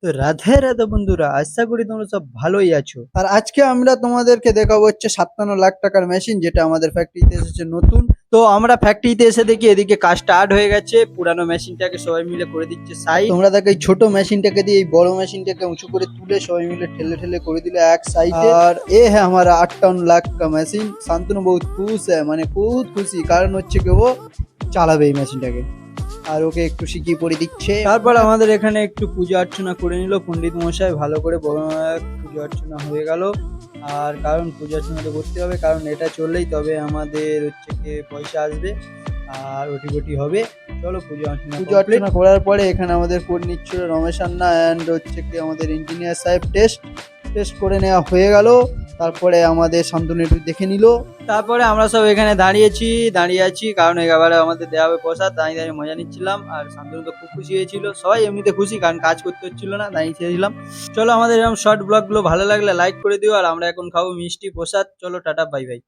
তো রাধে রাধে বন্ধুরা, আশা করি তোমরা সব ভালোই আছো। আর আজকে আমরা তোমাদেরকে দেখাবো হচ্ছে 57 লাখ টাকার মেশিন, যেটা আমাদের ফ্যাক্টরিতে এসেছে নতুন। তো আমরা ফ্যাক্টরিতে এসে দেখি এদিকে কাজ স্টার্ট হয়ে গেছে, পুরানো মেশিনটাকে সবাই মিলে করে দিচ্ছে সাইড। তোমরা দেখো এই ছোট মেশিনটাকে দিয়ে এই বড় মেশিনটাকে উঁচু করে তুলে সবাই মিলে ঠেলে ঠেলে করে দিলে এক সাইডে। আর এ হ্যাঁ हमारा 58 लाख का मशीन। শান্তনু বহুত খুশ মানে বহুত খুশি, কারণ হচ্ছে কি ও চালাবে এই মেশিনটাকে আর ওকে একটু শিখিয়ে পড়ে দিচ্ছে। তারপর আমাদের এখানে একটু পূজা অর্চনা করে নিল পণ্ডিত মশাই, ভালো করে বড় পূজা অর্চনা হয়ে গেল। আর কারণ পূজা অর্চনা তো করতে হবে, কারণ এটা চললেই তবে আমাদের হচ্ছে কি পয়সা আসবে আর ওটি গটি হবে। চলো পূজা অর্চনা করার পরে এখানে আমাদের করে নিচ্ছিল রমেশ আন্না অ্যান্ড হচ্ছে কি আমাদের ইঞ্জিনিয়ার সাহেব টেস্ট টেস্ট করে নেওয়া হয়ে গেল। তারপরে আমাদের শান্তনু একটু দেখে নিল। তারপরে আমরা সব এখানে দাঁড়িয়ে আছি, কারণ এবারে আমাদের দেওয়া হবে প্রসাদ। দাঁড়িয়ে দাঁড়িয়ে মজা নিচ্ছিলাম, আর শান্তনু তো খুব খুশি হয়েছিল। সবাই এমনিতে খুশি, কারণ কাজ করতে হচ্ছিল না, দাঁড়িয়েছিলাম। চলো আমাদের এরকম শর্ট ব্লগ গুলো ভালো লাগলে লাইক করে দিও। আর আমরা এখন খাবো মিষ্টি প্রসাদ। চলো টাটা, বাই বাই।